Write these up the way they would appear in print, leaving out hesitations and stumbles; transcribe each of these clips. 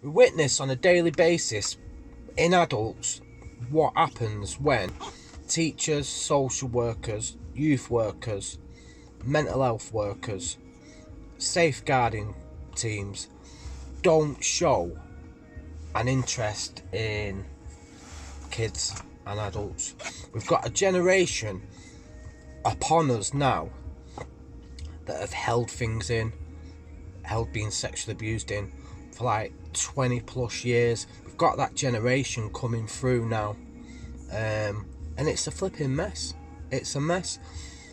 We witness on a daily basis in adults what happens when teachers, social workers, youth workers, mental health workers, safeguarding teams don't show an interest in kids and adults. We've got a generation upon us now that have held things in, held being sexually abused in for like 20 plus years. We've got that generation coming through now, and it's a flipping mess. It's a mess.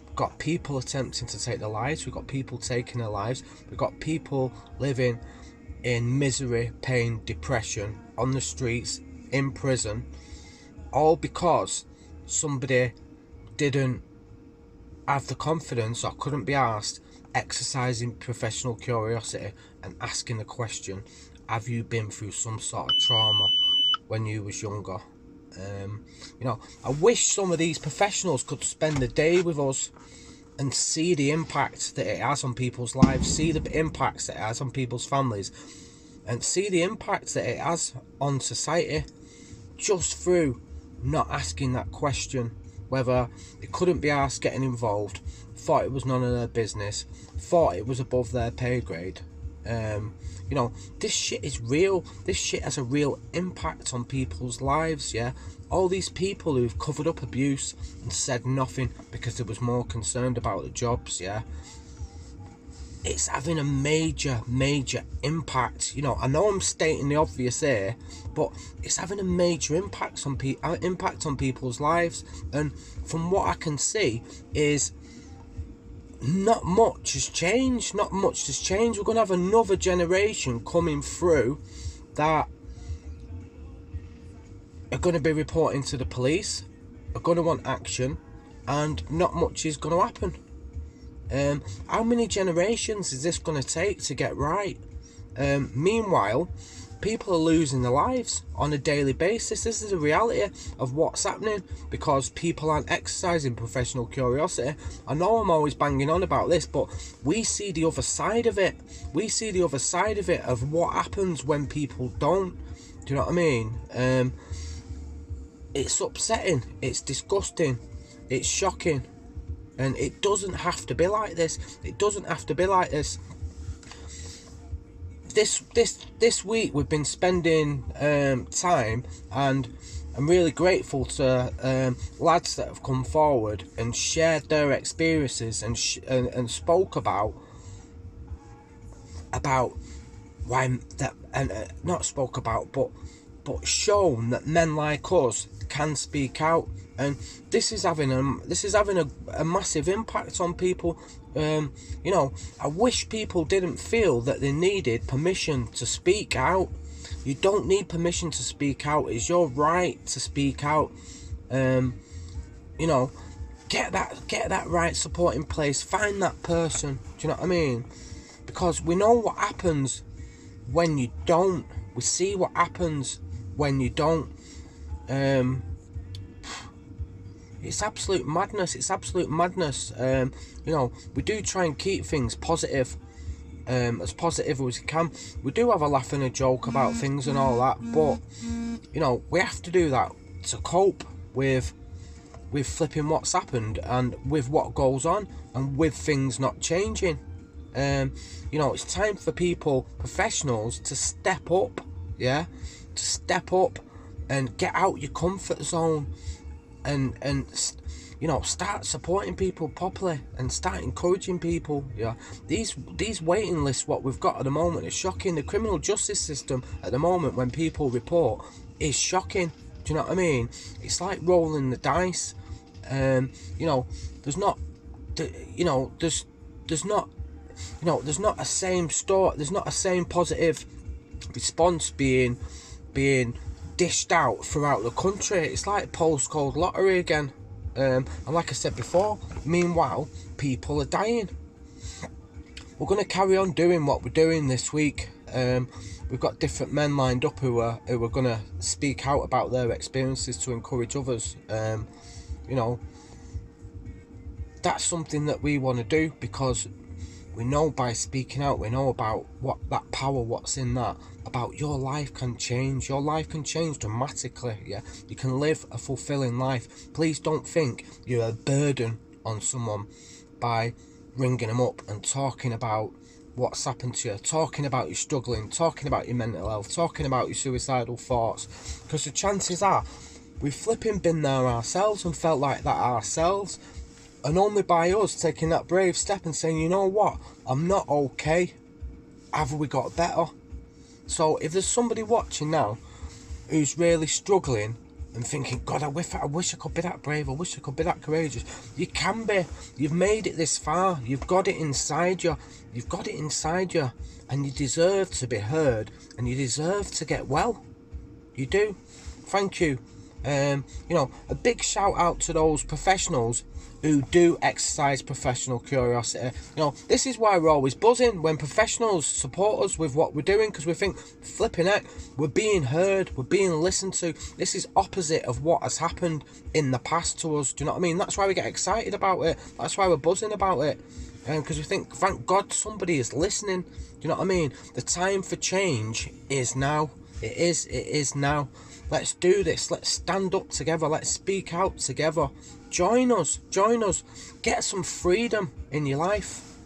We've got people attempting to take their lives. We've got people taking their lives. We've got people living in misery, pain, depression, on the streets, in prison, all because somebody didn't have the confidence or couldn't be asked, exercising professional curiosity and asking the question, have you been through some sort of trauma when you was younger? I wish some of these professionals could spend the day with us and see the impact that it has on people's lives, see the impacts that it has on people's families, and see the impact that it has on society just through not asking that question, whether it couldn't be asked, getting involved, thought it was none of their business, thought it was above their pay grade. This shit is real. This shit has a real impact on people's lives, yeah? All these people who've covered up abuse and said nothing because they was more concerned about the jobs, yeah? It's having a major impact. I know I'm stating the obvious here, but it's having a major impact on people's lives. And from what I can see is not much has changed. We're going to have another generation coming through that are going to be reporting to the police, are going to want action, and not much is going to happen. How many generations is this going to take to get right? Meanwhile, people are losing their lives on a daily basis. This is a reality of what's happening because people aren't exercising professional curiosity. I know I'm always banging on about this, but we see the other side of it. We see the other side of it, of what happens when people don't. Do you know what I mean? It's upsetting. It's disgusting. It's shocking. And it doesn't have to be like this. It doesn't have to be like this. This week we've been spending time, and I'm really grateful to lads that have come forward and shared their experiences and spoke about why that, and not spoke about, but shown that men like us can speak out. And this is having a massive impact on people. I wish people didn't feel that they needed permission to speak out. You don't need permission to speak out. It's your right to speak out. Get that right support in place. Find that person. Do you know what I mean? Because we know what happens when you don't. We see what happens when you don't. It's absolute madness. We do try and keep things positive, as positive as we can. We do have a laugh and a joke about things and all that, but we have to do that to cope with flipping what's happened and with what goes on and with things not changing. It's time for professionals to step up, and get out your comfort zone. And start supporting people properly and start encouraging people. These waiting lists, what we've got at the moment, is shocking. The criminal justice system at the moment, when people report, is shocking. Do you know what I mean? It's like rolling the dice. There's not a same positive response being dished out throughout the country. It's like postcode lottery again. And like I said before, meanwhile, people are dying. We're going to carry on doing what we're doing this week. We've got different men lined up who are going to speak out about their experiences to encourage others. That's something that we want to do, because We know by speaking out, we know about what that power, what's in that, about your life can change. Your life can change dramatically, yeah? You can live a fulfilling life. Please don't think you're a burden on someone by ringing them up and talking about what's happened to you, talking about you struggling, talking about your mental health, talking about your suicidal thoughts, because the chances are we've flipping been there ourselves and felt like that ourselves. And only by us taking that brave step and saying, you know what, I'm not okay, have we got better? So if there's somebody watching now who's really struggling and thinking, God, I wish I could be that brave, I wish I could be that courageous, you can be. You've made it this far, you've got it inside you, and you deserve to be heard, and you deserve to get well. You do. Thank you. A big shout out to those professionals who do exercise professional curiosity. This is why we're always buzzing when professionals support us with what we're doing, because we think, flipping heck, we're being heard, we're being listened to. This is opposite of what has happened in the past to us. Do you know what I mean? That's why we get excited about it. That's why we're buzzing about it. Because we think, thank God somebody is listening. Do you know what I mean? The time for change is now. It is now. Let's do this. Let's stand up together. Let's speak out together. Join us. Get some freedom in your life.